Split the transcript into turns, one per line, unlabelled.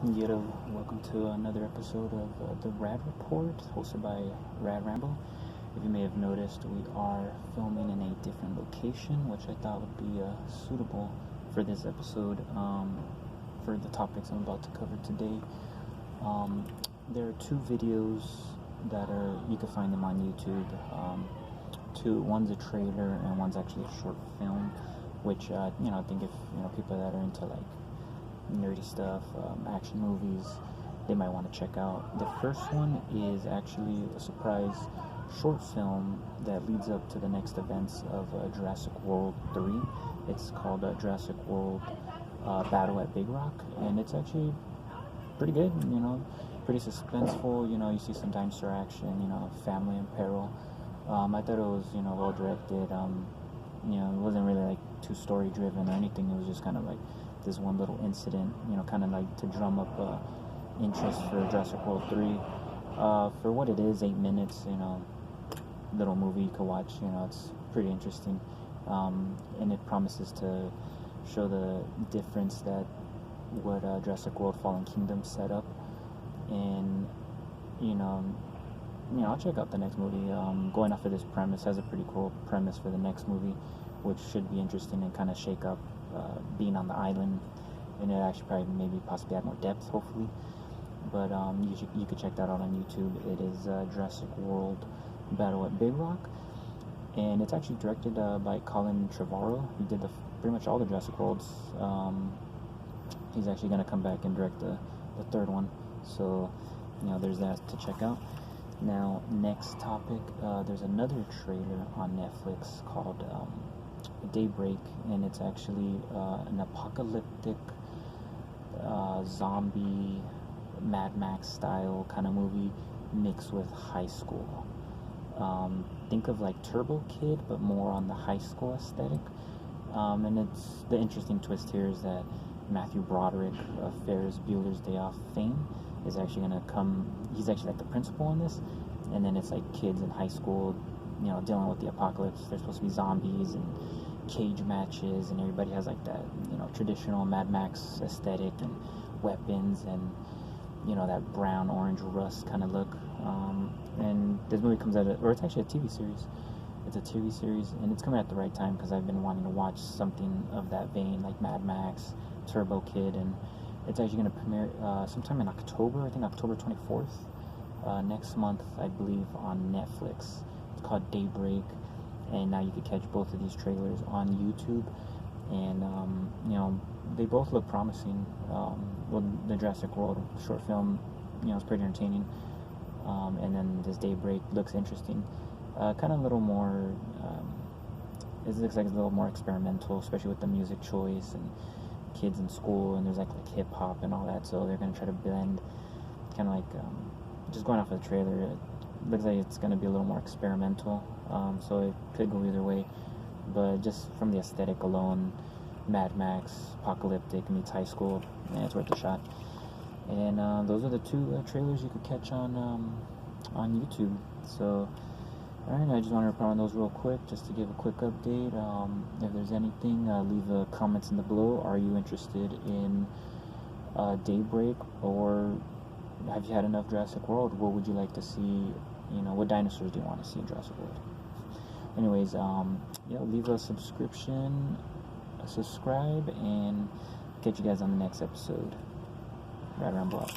Welcome to another episode of the Rad Report, hosted by Rad Rambo. If you may have noticed, we are filming in a different location, which I thought would be suitable for this episode, for the topics I'm about to cover today. There are two videos that you can find them on YouTube. One's a trailer and one's actually a short film, which I think if people that are into like nerdy stuff, action movies, they might want to check out. The first one is actually a surprise short film that leads up to the next events of Jurassic World 3. It's called Jurassic World Battle at Big Rock, and it's actually pretty good, pretty suspenseful. You see some dinosaur action, family in peril. I thought it was, well directed. It wasn't really like too story driven or anything. It was just kind of like this one little incident, kind of like to drum up interest for Jurassic World 3. For what it is, 8 minutes, little movie you could watch, it's pretty interesting. And it promises to show the difference that what Jurassic World Fallen Kingdom set up. And, I'll check out the next movie. Going off of this premise, has a pretty cool premise for the next movie, which should be interesting and kind of shake up being on the island, and it actually probably possibly add more depth, hopefully. But you could check that out on YouTube. It is Jurassic World Battle at Big Rock, and it's actually directed by Colin Trevorrow. He did pretty much all the Jurassic Worlds. He's actually going to come back and direct the third one, so there's that to check out. Now, next topic, there's another trailer on Netflix called Daybreak, and it's actually an apocalyptic zombie Mad Max style kind of movie mixed with high school. Think of like Turbo Kid, but more on the high school aesthetic. And it's the interesting twist here is that Matthew Broderick of Ferris Bueller's Day Off fame is actually going to come. He's actually like the principal in this, and then it's like kids in high school, dealing with the apocalypse. There's supposed to be zombies and cage matches, and everybody has like that traditional Mad Max aesthetic and weapons and that brown orange rust kind of look. And this movie comes out or it's actually a TV series. It's a TV series, and it's coming at the right time because I've been wanting to watch something of that vein, like Mad Max, Turbo Kid, and it's actually going to premiere sometime in October. I think October 24th, next month, I believe, on Netflix. It's called Daybreak. And now you can catch both of these trailers on YouTube, and they both look promising. The Jurassic World short film, is pretty entertaining, and then this Daybreak looks interesting. Kind of a little more. It looks like it's a little more experimental, especially with the music choice and kids in school, and there's like hip hop and all that. So they're gonna try to blend, kind of like just going off of the trailer. It looks like it's gonna be a little more experimental. So it could go either way, but just from the aesthetic alone, Mad Max, apocalyptic meets high school, it's worth a shot. And those are the two trailers you could catch on YouTube. So, alright, I just wanted to report on those real quick, just to give a quick update. If there's anything, leave comments in the below. Are you interested in Daybreak, or have you had enough Jurassic World? What would you like to see? What dinosaurs do you want to see in Jurassic World? Anyways, leave a subscribe, and catch you guys on the next episode. Right around block.